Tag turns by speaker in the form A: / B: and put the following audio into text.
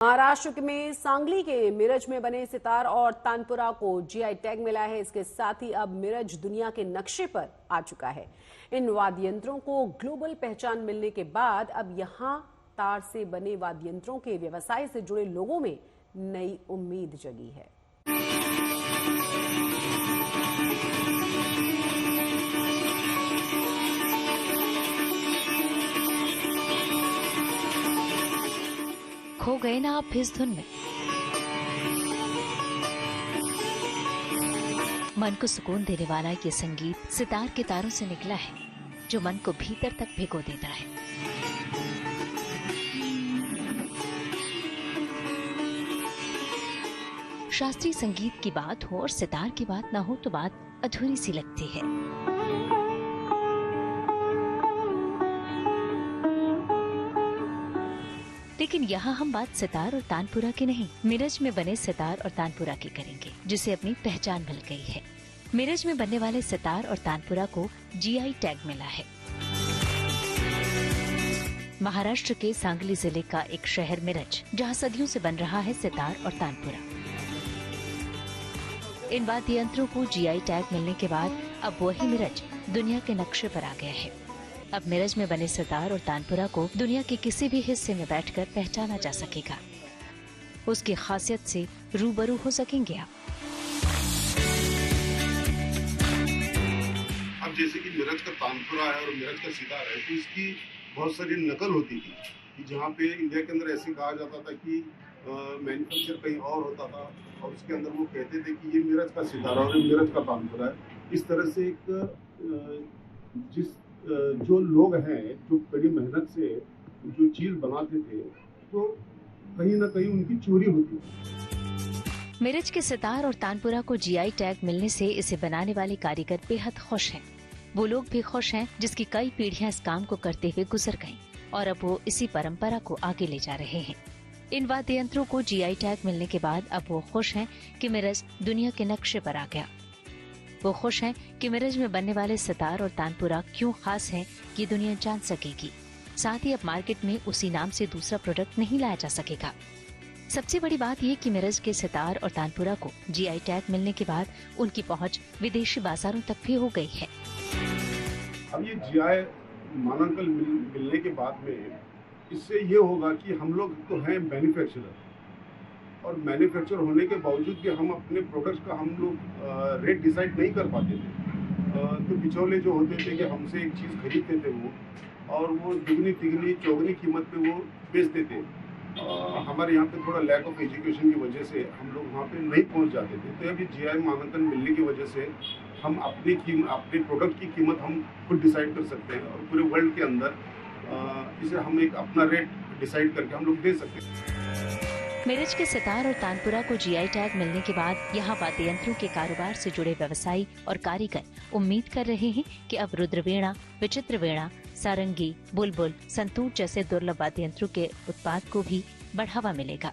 A: महाराष्ट्र में सांगली के मिरज में बने सितार और तानपुरा को जीआई टैग मिला है। इसके साथ ही अब मिरज दुनिया के नक्शे पर आ चुका है। इन वाद्य यंत्रों को ग्लोबल पहचान मिलने के बाद अब यहां तार से बने वाद्य यंत्रों के व्यवसाय से जुड़े लोगों में नई उम्मीद जगी है।
B: खो गए ना आप इस धुन में। मन को सुकून देने वाला ये संगीत सितार के तारों से निकला है, जो मन को भीतर तक भिगो देता है। शास्त्रीय संगीत की बात हो और सितार की बात ना हो तो बात अधूरी सी लगती है। लेकिन यहाँ हम बात सितार और तानपुरा की नहीं, मिरज में बने सितार और तानपुरा की करेंगे, जिसे अपनी पहचान मिल गई है। मिरज में बनने वाले सितार और तानपुरा को जीआई टैग मिला है। महाराष्ट्र के सांगली जिले का एक शहर मिरज, जहाँ सदियों से बन रहा है सितार और तानपुरा। इन वाद्य यंत्रों को जीआई टैग मिलने के बाद अब वही मिरज दुनिया के नक्शे पर आ गया है। अब मिरज में बने सितार और तानपुरा को दुनिया के किसी भी हिस्से में बैठकर पहचाना जा सकेगा। उसकी खासियत से रूबरू हो सकेंगे आप।
C: अब जैसे कि मिरज का तानपुरा है और मिरज का सितार है, तो इसकी बहुत सारी नकल होती थी कि जहाँ पे इंडिया के अंदर ऐसे कहा जाता था कि मैन्युफैक्चर कहीं और होता था और उसके अंदर वो कहते थे कि ये मिरज का सितारा और ये मिरज का तानपुरा है। इस तरह से एक जो लोग हैं जो बड़ी मेहनत से जो चीज बनाते थे, तो कहीं ना कहीं उनकी चोरी होती है।
B: मिरज के सितार और तानपुरा को जीआई टैग मिलने से इसे बनाने वाले कारीगर बेहद खुश हैं। वो लोग भी खुश हैं जिसकी कई पीढ़ियां इस काम को करते हुए गुजर गईं और अब वो इसी परंपरा को आगे ले जा रहे हैं। इन वाद्य यंत्रों को जीआई टैग मिलने के बाद अब वो खुश हैं कि मिरज दुनिया के नक्शे पर आ गया। वो खुश हैं कि मिरज में बनने वाले सितार और तानपुरा क्यों खास हैं, ये दुनिया जान सकेगी। साथ ही अब मार्केट में उसी नाम से दूसरा प्रोडक्ट नहीं लाया जा सकेगा। सबसे बड़ी बात ये कि मिरज के सितार और तानपुरा को जीआई टैग मिलने के बाद उनकी पहुंच विदेशी बाजारों तक भी हो गई है।
C: अब ये जीआई मानांकन मिलने के बाद में इससे ये होगा कि हम लोग तो हैं मैन्युफैक्चरर, और मैन्युफैक्चर होने के बावजूद भी हम अपने प्रोडक्ट्स का हम लोग रेट डिसाइड नहीं कर पाते थे। तो बिचौले जो होते थे कि हमसे एक चीज़ खरीदते थे वो, और वो दुगनी तिगनी चौगनी कीमत पे वो बेचते थे। हमारे यहाँ पे थोड़ा लैक ऑफ एजुकेशन की वजह से हम लोग वहाँ पे नहीं पहुँच जाते थे। तो अभी जीआई मानांकन मिलने की वजह से हम अपने प्रोडक्ट की कीमत हम खुद डिसाइड कर सकते हैं और पूरे वर्ल्ड के अंदर इसे हम एक अपना रेट डिसाइड करके हम लोग दे सकते हैं।
B: मिरज के सितार और तानपुरा को जीआई टैग मिलने के बाद यहाँ वाद्य यंत्रों के कारोबार से जुड़े व्यवसायी और कारीगर उम्मीद कर रहे हैं कि अब रुद्रवीणा, विचित्र वीणा, सारंगी, बुलबुल, संतूर जैसे दुर्लभ वाद्य यंत्रों के उत्पाद को भी बढ़ावा मिलेगा।